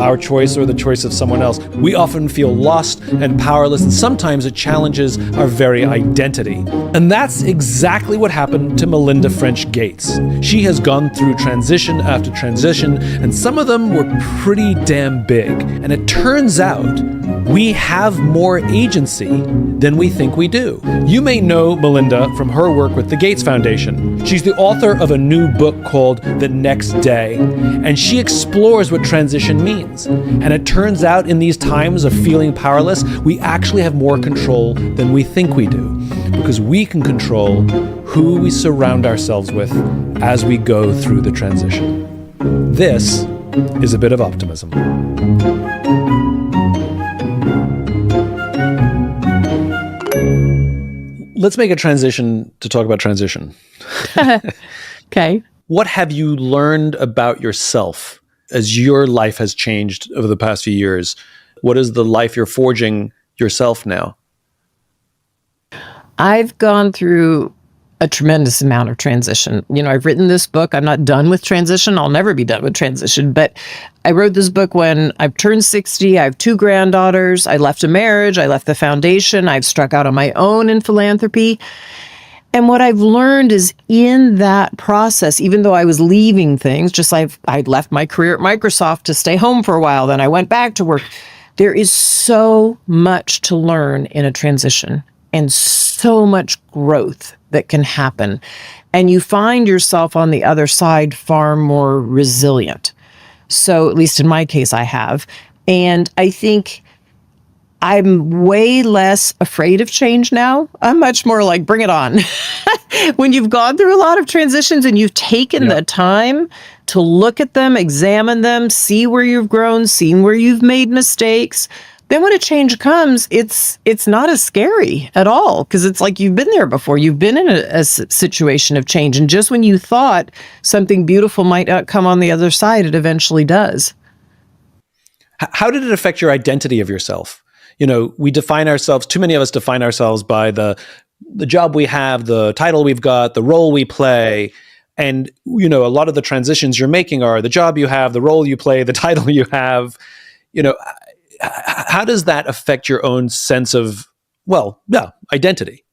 our choice or the choice of someone else. We often feel lost and powerless, and sometimes it challenges our very identity. And that's exactly what happened to Melinda French Gates. She has gone through transition after transition, and some of them were pretty damn big. And it turns out we have more agency than we think we do. You may know Melinda from her work with the Gates Foundation. She's the author of a new book called The Next Day, and she explores what transition means. And it turns out in these times of feeling powerless, we actually have more control than we think we do, because we can control who we surround ourselves with as we go through the transition. This is a bit of optimism. Let's make a transition to talk about transition. Okay. What have you learned about yourself as your life has changed over the past few years? What is the life you're forging yourself now? I've gone through a tremendous amount of transition. I've written this book. I'm not done with transition. I'll never be done with transition. But I wrote this book when I've turned 60. I have 2 granddaughters. I left a marriage. I left the foundation. I've struck out on my own in philanthropy. And what I've learned is in that process, even though I was leaving things, just like I left my career at Microsoft to stay home for a while, then I went back to work. There is so much to learn in a transition and so much growth that can happen. And you find yourself on the other side far more resilient. So at least in my case, I have. And I think I'm way less afraid of change now. I'm much more like, bring it on. When you've gone through a lot of transitions and you've taken the time to look at them, examine them, see where you've grown, see where you've made mistakes, then when a change comes, it's not as scary at all, because it's like you've been there before. You've been in a situation of change. And just when you thought something beautiful might not come on the other side, it eventually does. How did it affect your identity of yourself? We define ourselves, too many of us define ourselves by the job we have, the title we've got, the role we play. And, a lot of the transitions you're making are the job you have, the role you play, the title you have. How does that affect your own sense of, identity?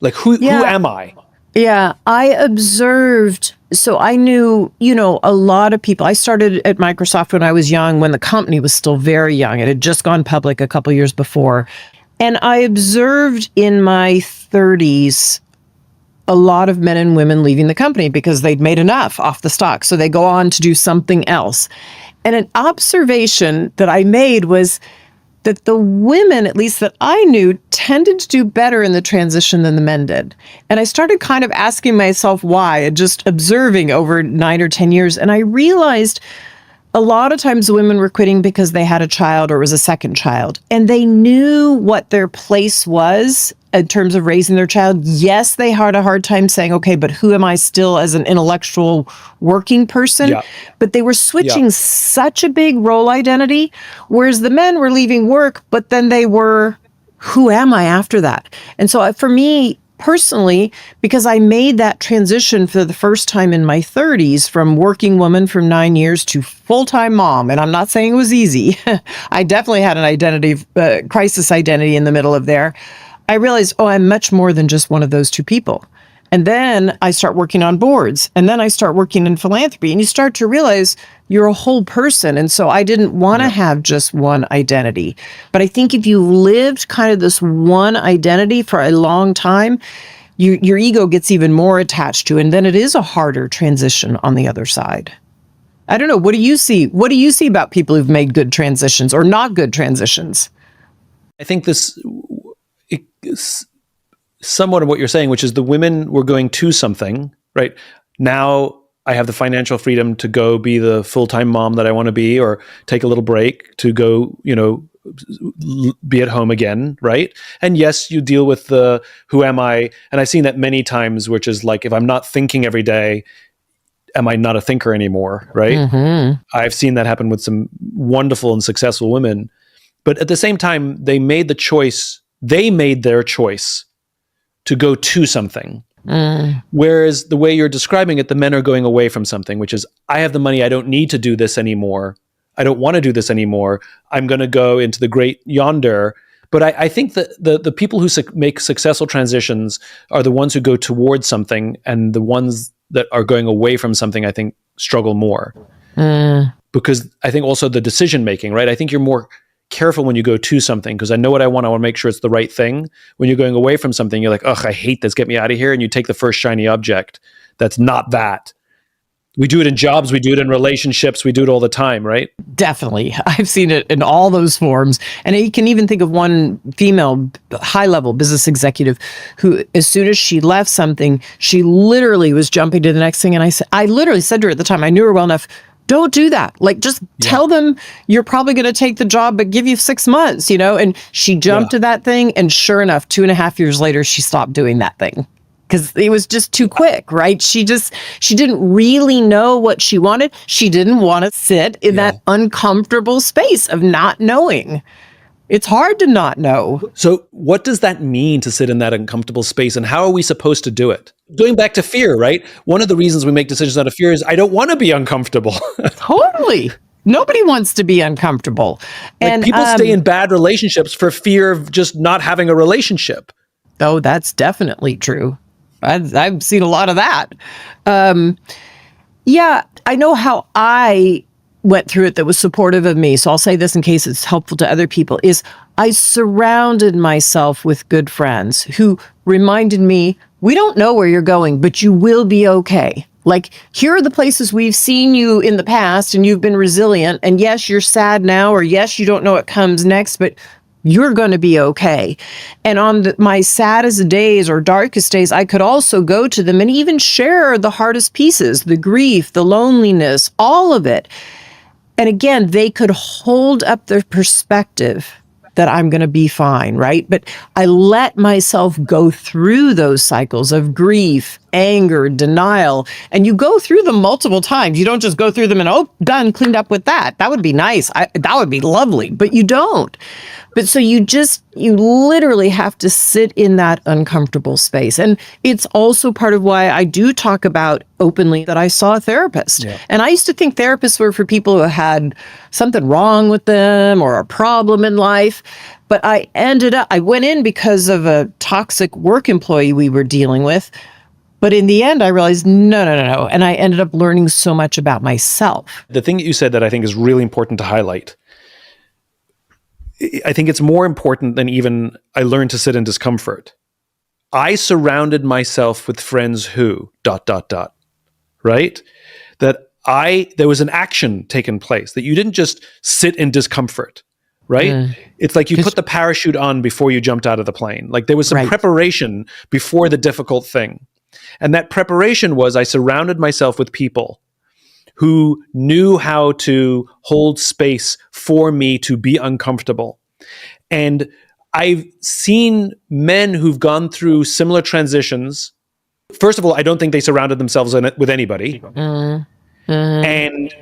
Like, who am I? Yeah, I observed. So I knew, a lot of people. I started at Microsoft when I was young, when the company was still very young. It had just gone public a couple years before. And I observed in my 30s a lot of men and women leaving the company because they'd made enough off the stock. So they go on to do something else. And an observation that I made was that the women, at least that I knew, tended to do better in the transition than the men did. And I started kind of asking myself why, and just observing over 9 or 10 years. And I realized a lot of times women were quitting because they had a child or it was a second child. And they knew what their place was in terms of raising their child. Yes, they had a hard time saying, okay, but who am I still as an intellectual working person? Yeah. But they were switching such a big role identity, whereas the men were leaving work, but then they were, who am I after that? And so for me, personally, because I made that transition for the first time in my 30s from working woman for 9 years to full-time mom, and I'm not saying it was easy. I definitely had an identity, crisis identity in the middle of there. I realized, I'm much more than just one of those two people. And then I start working on boards, and then I start working in philanthropy, and you start to realize you're a whole person. And so I didn't want to have just one identity. But I think if you lived kind of this one identity for a long time, your ego gets even more attached to it, and then it is a harder transition on the other side. I don't know. What do you see? What do you see about people who've made good transitions or not good transitions? I think this is somewhat of what you're saying, which is the women were going to something, right? Now I have the financial freedom to go be the full-time mom that I want to be, or take a little break to go, be at home again, right? And yes, you deal with the who am I? And I've seen that many times, which is like, if I'm not thinking every day, am I not a thinker anymore, right? Mm-hmm. I've seen that happen with some wonderful and successful women. But at the same time, they made their choice to go to something. Whereas the way you're describing it, the men are going away from something, which is, I have the money, I don't need to do this anymore. I don't want to do this anymore. I'm going to go into the great yonder. But I think that the people who make successful transitions are the ones who go towards something, and the ones that are going away from something, I think, struggle more. Because I think also the decision making, right? I think you're more careful when you go to something, because I know what I want to make sure it's the right thing. When you're going away from something, you're like, ugh, I hate this, get me out of here. And you take the first shiny object that's not that. We do it in jobs, we do it in relationships, we do it all the time, right? Definitely. I've seen it in all those forms. And you can even think of one female high-level business executive who, as soon as she left something, she literally was jumping to the next thing. And I literally said to her at the time, I knew her well enough, don't do that. Like, just tell them you're probably going to take the job, but give you 6 months, And she jumped to that thing. And sure enough, 2.5 years later, she stopped doing that thing. Because it was just too quick, right? She didn't really know what she wanted. She didn't want to sit in that uncomfortable space of not knowing. It's hard to not know. So what does that mean to sit in that uncomfortable space, and how are we supposed to do it? Going back to fear, right? One of the reasons we make decisions out of fear is I don't want to be uncomfortable. Totally. Nobody wants to be uncomfortable. And people stay in bad relationships for fear of just not having a relationship. Oh, that's definitely true. I've seen a lot of that. I know how I went through it that was supportive of me. So I'll say this in case it's helpful to other people, is I surrounded myself with good friends who reminded me, we don't know where you're going, but you will be okay. Like, here are the places we've seen you in the past and you've been resilient. And yes, you're sad now, or yes, you don't know what comes next, but you're going to be okay. And on my saddest days or darkest days, I could also go to them and even share the hardest pieces, the grief, the loneliness, all of it. And again, they could hold up their perspective that I'm going to be fine, right? But I let myself go through those cycles of grief, anger, denial, and you go through them multiple times. You don't just go through them and, oh, done, cleaned up with that. That would be nice. That would be lovely, but you don't. But so you literally have to sit in that uncomfortable space. And it's also part of why I do talk about openly that I saw a therapist. Yeah. And I used to think therapists were for people who had something wrong with them or a problem in life. But I went in because of a toxic work employee we were dealing with. But in the end, I realized, no. And I ended up learning so much about myself. The thing that you said that I think is really important to highlight, I think it's more important than even I learned to sit in discomfort. I surrounded myself with friends who ... right? There was an action taken place, that you didn't just sit in discomfort, right? It's like you put the parachute on before you jumped out of the plane. Like there was some preparation before the difficult thing. And that preparation was I surrounded myself with people who knew how to hold space for me to be uncomfortable. And I've seen men who've gone through similar transitions. First of all, I don't think they surrounded themselves with anybody. And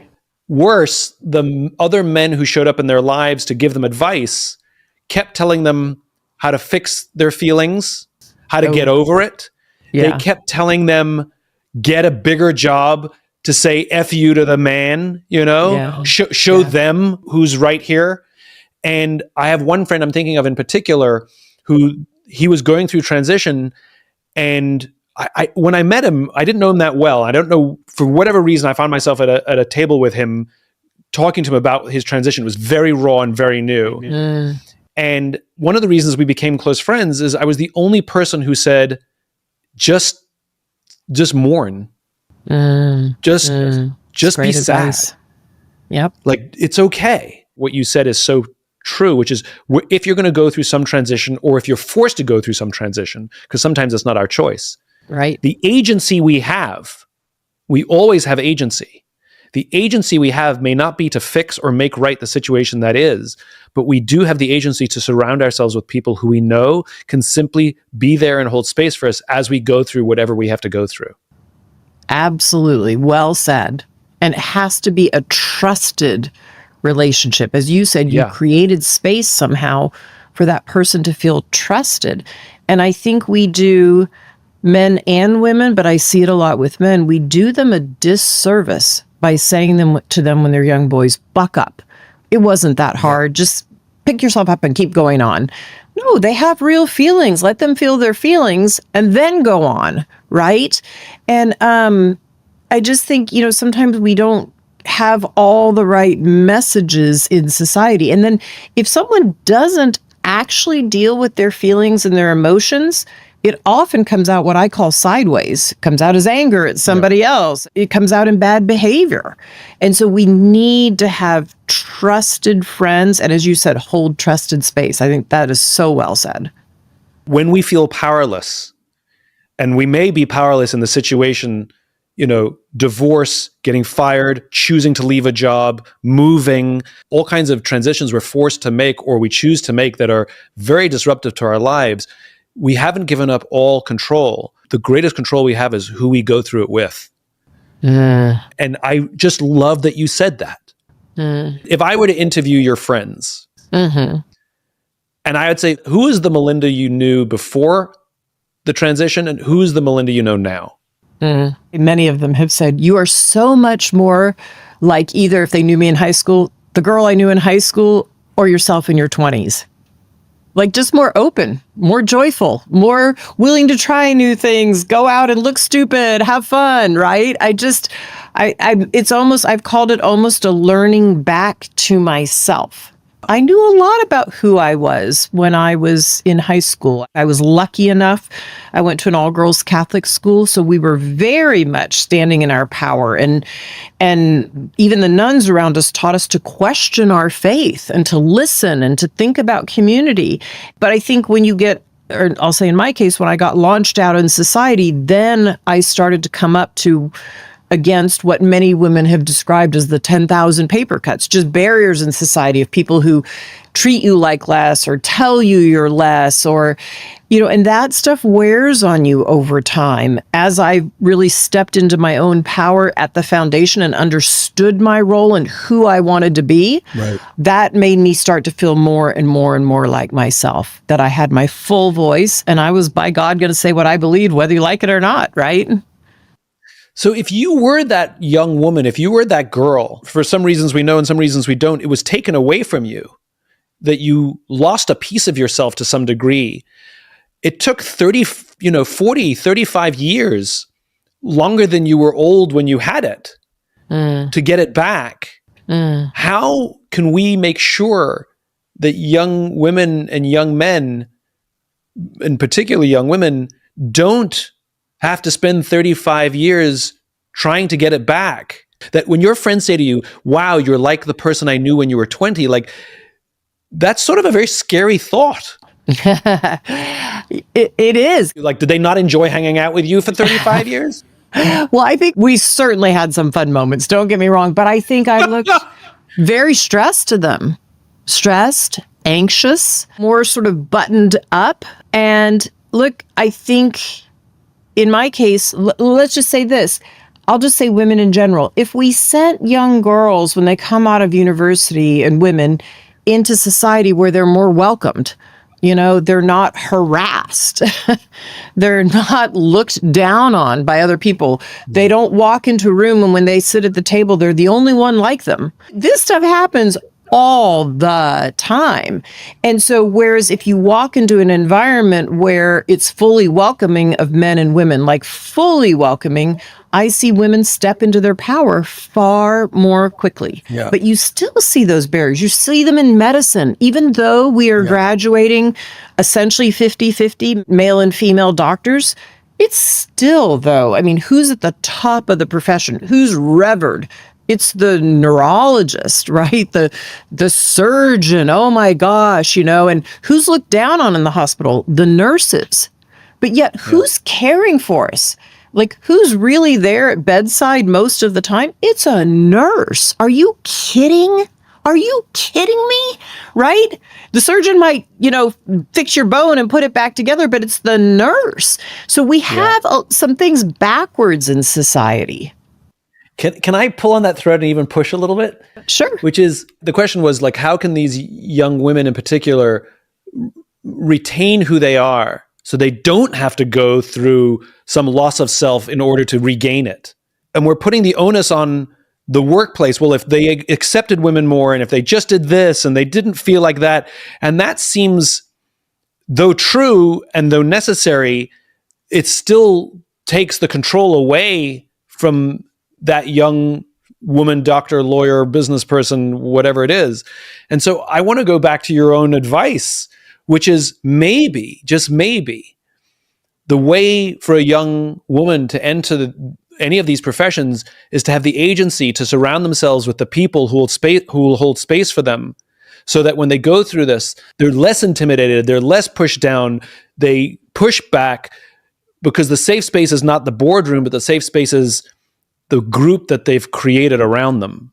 worse, the other men who showed up in their lives to give them advice kept telling them how to fix their feelings, how to get over it. Yeah. They kept telling them, get a bigger job, to say F you to the man, show them who's right here. And I have one friend I'm thinking of in particular who he was going through transition. And I when I met him, I didn't know him that well. I don't know, for whatever reason, I found myself at a table with him, talking to him about his transition. It was very raw and very new. And one of the reasons we became close friends is I was the only person who said, just mourn. Just be sad. Yep. Like, it's okay. What you said is so true, which is if you're going to go through some transition, or if you're forced to go through some transition, because sometimes it's not our choice. Right. The agency we always have agency. The agency we have may not be to fix or make right the situation that is, but we do have the agency to surround ourselves with people who we know can simply be there and hold space for us as we go through whatever we have to go through. Absolutely. Well said. And it has to be a trusted relationship. As you said, you created space somehow for that person to feel trusted. And I think we do, men and women, but I see it a lot with men, we do them a disservice by saying to them when they're young boys, buck up. It wasn't that hard. Just pick yourself up and keep going on. No, they have real feelings. Let them feel their feelings and then go on, right? And I just think, sometimes we don't have all the right messages in society. And then if someone doesn't actually deal with their feelings and their emotions, it often comes out what I call sideways. It comes out as anger at somebody else. It comes out in bad behavior. And so we need to have trusted friends. And as you said, hold trusted space. I think that is so well said. When we feel powerless, and we may be powerless in the situation, divorce, getting fired, choosing to leave a job, moving, all kinds of transitions we're forced to make or we choose to make that are very disruptive to our lives. We haven't given up all control. The greatest control we have is who we go through it with. And I just love that you said that. If I were to interview your friends, and I would say, who is the Melinda you knew before the transition and who's the Melinda you know now? Many of them have said, you are so much more like either, if they knew me in high school, the girl I knew in high school, or yourself in your 20s. Like just more open, more joyful, more willing to try new things, go out and look stupid, have fun, right? I've called it almost a learning back to myself. I knew a lot about who I was when I was in high school. I was lucky enough. I went to an all-girls Catholic school, so we were very much standing in our power. And even the nuns around us taught us to question our faith and to listen and to think about community. But I think when you get, or I'll say in my case, when I got launched out in society, then I started to come up to against what many women have described as the 10,000 paper cuts, just barriers in society of people who treat you like less or tell you you're less or, and that stuff wears on you over time. As I really stepped into my own power at the foundation and understood my role and who I wanted to be, right, that made me start to feel more and more and more like myself, that I had my full voice and I was, by God, going to say what I believed, whether you like it or not, right? So if you were that young woman, if you were that girl, for some reasons we know and some reasons we don't, it was taken away from you, that you lost a piece of yourself to some degree. It took 40, 35 years, longer than you were old when you had it, to get it back. How can we make sure that young women and young men, and particularly young women, don't have to spend 35 years trying to get it back? That when your friends say to you, wow, you're like the person I knew when you were 20, like that's sort of a very scary thought. It is. Like, did they not enjoy hanging out with you for 35 years? Well, I think we certainly had some fun moments, don't get me wrong, but I think I looked very stressed to them. Stressed, anxious, more sort of buttoned up. And look, I think in my case, let's just say this. I'll just say women in general. If we sent young girls when they come out of university and women into society where they're more welcomed, they're not harassed. They're not looked down on by other people. They don't walk into a room and when they sit at the table, they're the only one like them. This stuff happens all the time. And so whereas if you walk into an environment where it's fully welcoming of men and women, like fully welcoming, I see women step into their power far more quickly. Yeah. But you still see those barriers. You see them in medicine. Even though we are graduating essentially 50-50 male and female doctors, it's still, though, who's at the top of the profession? Who's revered? It's the neurologist, right? The surgeon, oh my gosh, and who's looked down on in the hospital? The nurses. But yet who's caring for us? Like who's really there at bedside most of the time? It's a nurse. Are you kidding? Are you kidding me? Right? The surgeon might, fix your bone and put it back together, but it's the nurse. So we have some things backwards in society. Can I pull on that thread and even push a little bit? Sure. Which is, the question was like, how can these young women in particular retain who they are so they don't have to go through some loss of self in order to regain it? And we're putting the onus on the workplace, well, if they accepted women more and if they just did this and they didn't feel like that, and that seems, though true and though necessary, it still takes the control away from that young woman, doctor, lawyer, business person, whatever it is. And so I want to go back to your own advice, which is maybe, just maybe, the way for a young woman to enter any of these professions is to have the agency to surround themselves with the people who will hold space for them, so that when they go through this, they're less intimidated, they're less pushed down, they push back, because the safe space is not the boardroom, but the safe space is the group that they've created around them.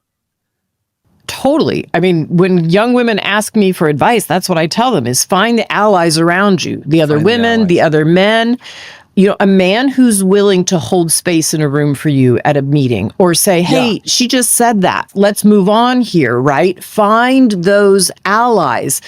Totally. I mean, when young women ask me for advice, that's what I tell them is find the allies around you, the other women, the other men. You know, a man who's willing to hold space in a room for you at a meeting, or say, hey, she just said that. Let's move on here, right? Find those allies.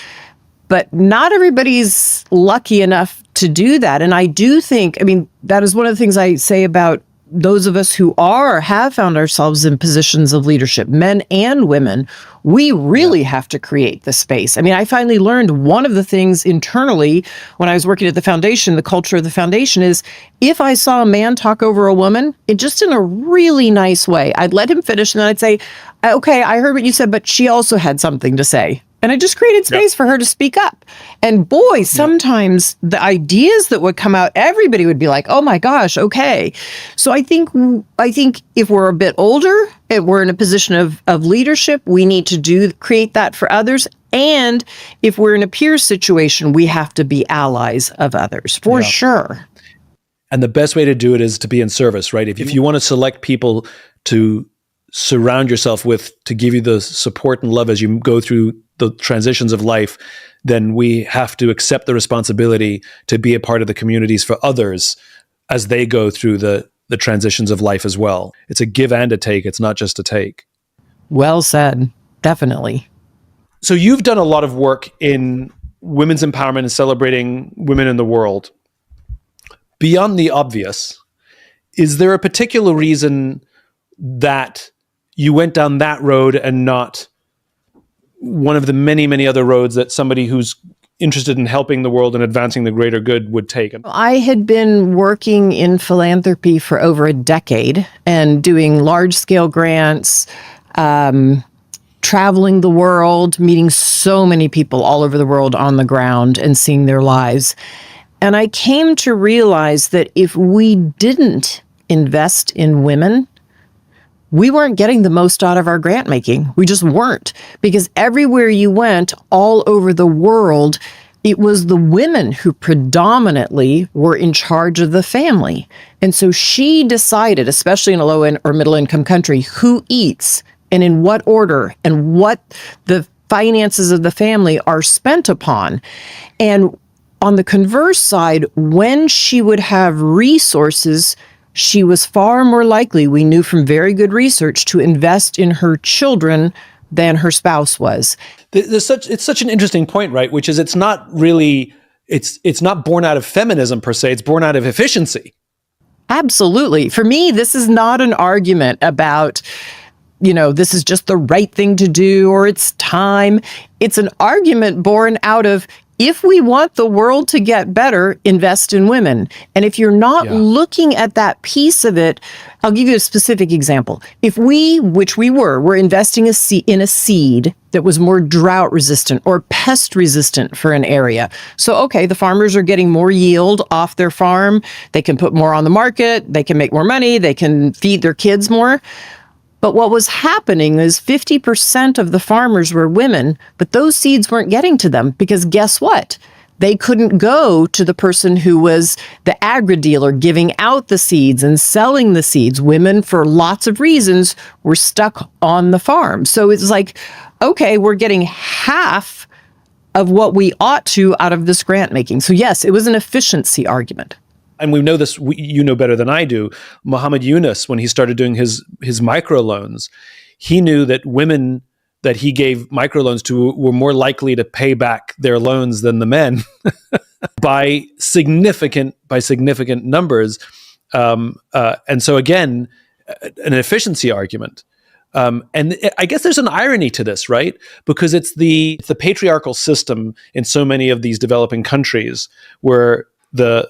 But not everybody's lucky enough to do that. And I do think, I mean, that is one of the things I say about those of us who have found ourselves in positions of leadership, men and women. We really have to create the space. I mean, I finally learned one of the things internally when I was working at the foundation, the culture of the foundation is, if I saw a man talk over a woman, it just in a really nice way, I'd let him finish and then I'd say, okay, I heard what you said, but she also had something to say. And I just created space for her to speak up. And boy, sometimes the ideas that would come out, everybody would be like, oh my gosh, okay. So I think if we're a bit older and we're in a position of leadership, we need to create that for others. And if we're in a peer situation, we have to be allies of others, for sure. And the best way to do it is to be in service, right? If you want to select people to surround yourself with, to give you the support and love as you go through the transitions of life, then we have to accept the responsibility to be a part of the communities for others as they go through the transitions of life as well. It's a give and a take. It's not just a take. Well said. Definitely. So you've done a lot of work in women's empowerment and celebrating women in the world. Beyond the obvious, is there a particular reason that you went down that road and not one of the many, many other roads that somebody who's interested in helping the world and advancing the greater good would take? I had been working in philanthropy for over a decade and doing large-scale grants, traveling the world, meeting so many people all over the world on the ground and seeing their lives. And I came to realize that if we didn't invest in women, we weren't getting the most out of our grant making. We just weren't. Because everywhere you went, all over the world, it was the women who predominantly were in charge of the family. And so she decided, especially in a low or middle income country, who eats and in what order and what the finances of the family are spent upon. And on the converse side, when she would have resources, she was far more likely, we knew from very good research, to invest in her children than her spouse was. It's such an interesting point, right? Which is, it's not really, it's not born out of feminism per se, it's born out of efficiency. Absolutely. For me, this is not an argument about, this is just the right thing to do or it's time. It's an argument born out of, if we want the world to get better, invest in women. And if you're not looking at that piece of it, I'll give you a specific example. If we, which we were investing in a seed that was more drought resistant or pest resistant for an area. So, okay, the farmers are getting more yield off their farm. They can put more on the market. They can make more money. They can feed their kids more. But what was happening is 50% of the farmers were women, but those seeds weren't getting to them because guess what? They couldn't go to the person who was the agri-dealer giving out the seeds and selling the seeds. Women, for lots of reasons, were stuck on the farm. So it's like, okay, we're getting half of what we ought to out of this grant making. So yes, it was an efficiency argument. And we know this, you know better than I do, Muhammad Yunus, when he started doing his microloans, he knew that women that he gave microloans to were more likely to pay back their loans than the men by significant numbers. And so again, an efficiency argument. I guess there's an irony to this, right? Because it's the patriarchal system in so many of these developing countries where the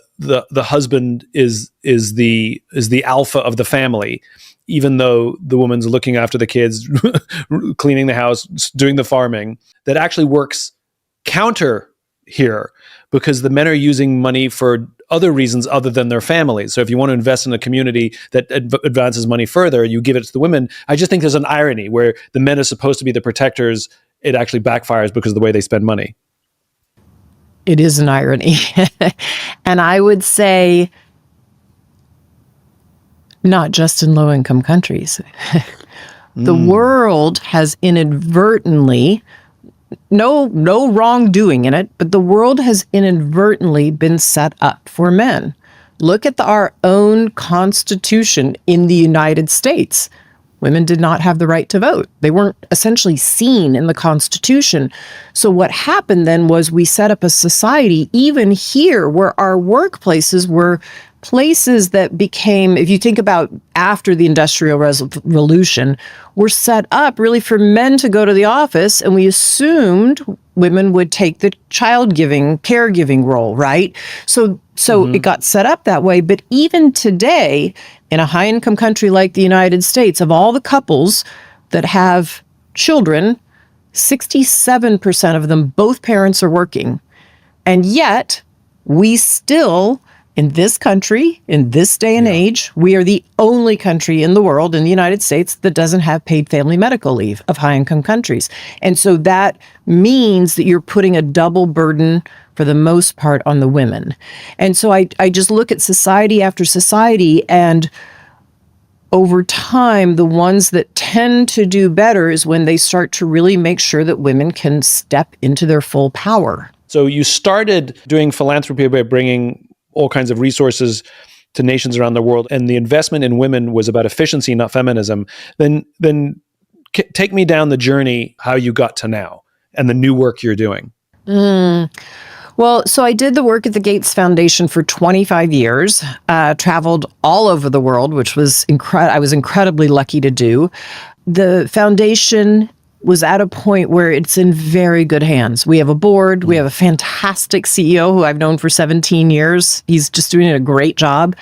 husband is the alpha of the family, even though the woman's looking after the kids, cleaning the house, doing the farming. That actually works counter here, because the men are using money for other reasons other than their families. So if you want to invest in a community that advances money further, you give it to the women. I just think there's an irony where the men are supposed to be the protectors. It actually backfires because of the way they spend money. It is an irony. And I would say not just in low-income countries. The world has inadvertently, no wrongdoing in it, but the world has inadvertently been set up for men. Look at our own Constitution in the United States. Women did not have the right to vote. They weren't essentially seen in the Constitution. So what happened then was we set up a society, even here, where our workplaces were places that became, if you think about after the Industrial Revolution, were set up really for men to go to the office, and we assumed women would take the caregiving role, right? So it got set up that way. But even today, in a high-income country like the United States, of all the couples that have children, 67% of them, both parents are working. And yet, we still, in this country, in this day and age, we are the only country in the world, in the United States, that doesn't have paid family medical leave of high-income countries. And so that means that you're putting a double burden, for the most part, on the women. And so I just look at society after society, and over time, the ones that tend to do better is when they start to really make sure that women can step into their full power. So you started doing philanthropy by bringing all kinds of resources to nations around the world, and the investment in women was about efficiency, not feminism. Then take me down the journey, how you got to now and the new work you're doing. Well, so I did the work at the Gates Foundation for 25 years, traveled all over the world, which was I was incredibly lucky to do. The foundation was at a point where it's in very good hands. We have a board. We have a fantastic CEO who I've known for 17 years. He's just doing a great job.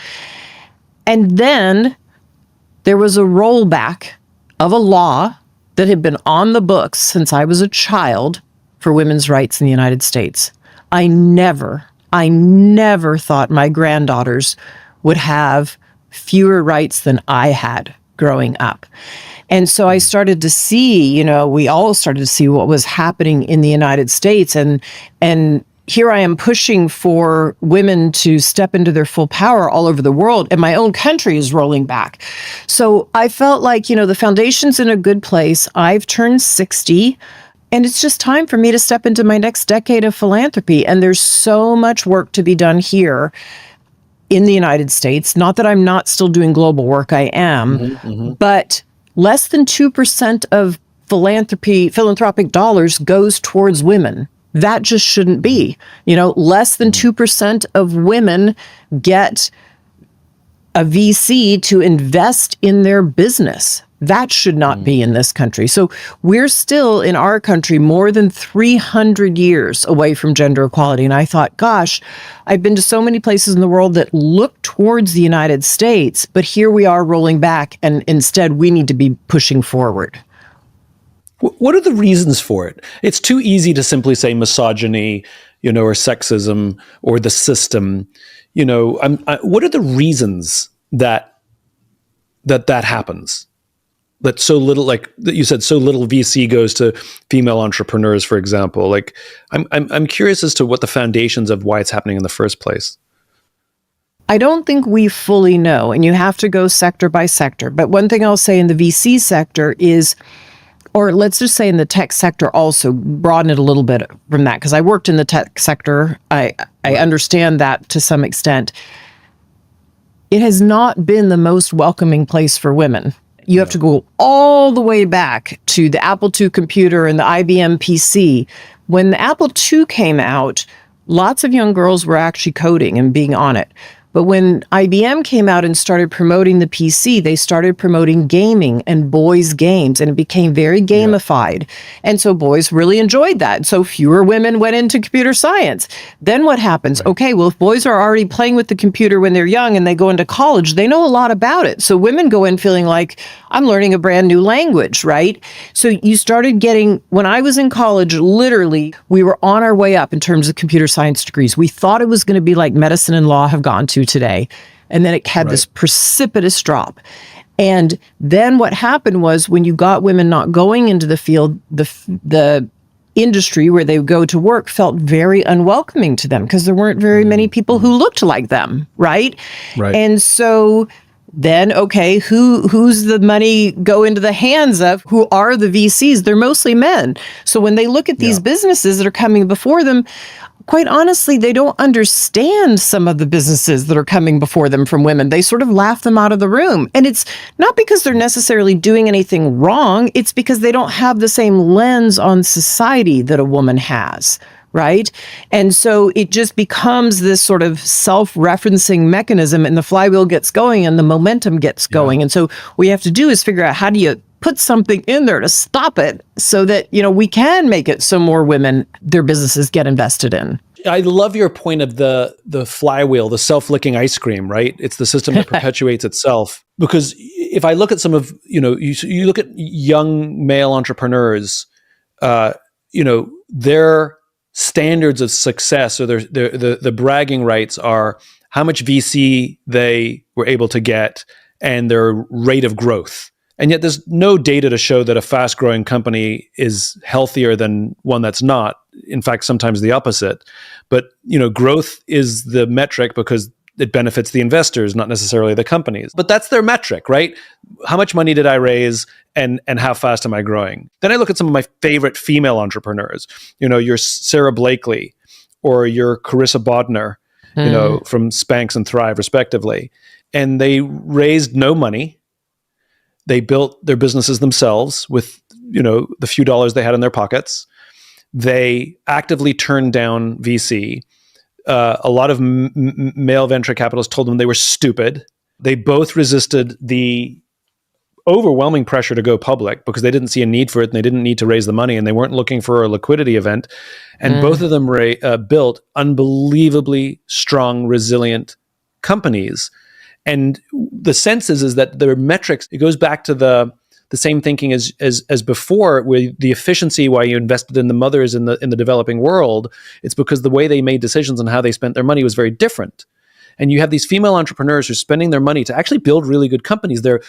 And then there was a rollback of a law that had been on the books since I was a child for women's rights in the United States. I never thought my granddaughters would have fewer rights than I had growing up. And so I started to see, we all started to see what was happening in the United States. And here I am pushing for women to step into their full power all over the world, and my own country is rolling back. So I felt like, the foundation's in a good place. I've turned 60. And it's just time for me to step into my next decade of philanthropy. And there's so much work to be done here in the United States. Not that I'm not still doing global work, I am, but less than 2% of philanthropic dollars goes towards women. That just shouldn't be. Less than 2% of women get a VC to invest in their business. That should not be in this country. So we're still, in our country, more than 300 years away from gender equality. And I thought, gosh, I've been to so many places in the world that look towards the United States, but here we are rolling back, and instead we need to be pushing forward. What are the reasons for it? It's too easy to simply say misogyny, or sexism, or the system. What are the reasons that happens? That so little, like that you said, so little VC goes to female entrepreneurs, for example. Like, I'm curious as to what the foundations of why it's happening in the first place. I don't think we fully know, and you have to go sector by sector. But one thing I'll say in the VC sector is, or let's just say in the tech sector also, broaden it a little bit from that, because I worked in the tech sector. I understand that to some extent. It has not been the most welcoming place for women. You have to go all the way back to the Apple II computer and the IBM PC. When the Apple II came out, lots of young girls were actually coding and being on it. But when IBM came out and started promoting the PC, they started promoting gaming and boys' games, and it became very gamified. And so boys really enjoyed that. So fewer women went into computer science. Then what happens? Okay, well, if boys are already playing with the computer when they're young and they go into college, they know a lot about it. So women go in feeling like, I'm learning a brand new language, right? So you started getting, when I was in college, literally, we were on our way up in terms of computer science degrees. We thought it was going to be like medicine and law have gone to today. And then it had this precipitous drop. And then what happened was when you got women not going into the field, the industry where they would go to work felt very unwelcoming to them because there weren't very many people who looked like them, right? And so then, okay, who's the money go into the hands of? Who are the VCs? They're mostly men. So when they look at these businesses that are coming before them, quite honestly, they don't understand some of the businesses that are coming before them from women. They sort of laugh them out of the room. And it's not because they're necessarily doing anything wrong. It's because they don't have the same lens on society that a woman has, right? And so it just becomes this sort of self-referencing mechanism, and the flywheel gets going and the momentum gets going. And so what you have to do is figure out, how do you put something in there to stop it so that, we can make it so more women, their businesses get invested in. I love your point of the flywheel, the self-licking ice cream, right? It's the system that perpetuates itself. Because if I look at some of, you look at young male entrepreneurs, their standards of success, or the bragging rights, are how much VC they were able to get and their rate of growth. And yet there's no data to show that a fast-growing company is healthier than one that's not. In fact, sometimes the opposite. But, growth is the metric because it benefits the investors, not necessarily the companies. But that's their metric, right? How much money did I raise and how fast am I growing? Then I look at some of my favorite female entrepreneurs, your Sarah Blakely or your Carissa Bodner, from Spanx and Thrive, respectively. And they raised no money. They built their businesses themselves with, the few dollars they had in their pockets. They actively turned down VC. A lot of male venture capitalists told them they were stupid. They both resisted the overwhelming pressure to go public because they didn't see a need for it and they didn't need to raise the money and they weren't looking for a liquidity event. And both of them built unbelievably strong, resilient companies. And the sense is that their metrics, it goes back to the same thinking as before, where the efficiency why you invested in the mothers in the developing world, it's because the way they made decisions on how they spent their money was very different. And you have these female entrepreneurs who are spending their money to actually build really good companies. They're,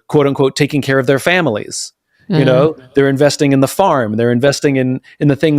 quote unquote, taking care of their families. They're investing in the farm. They're investing in the things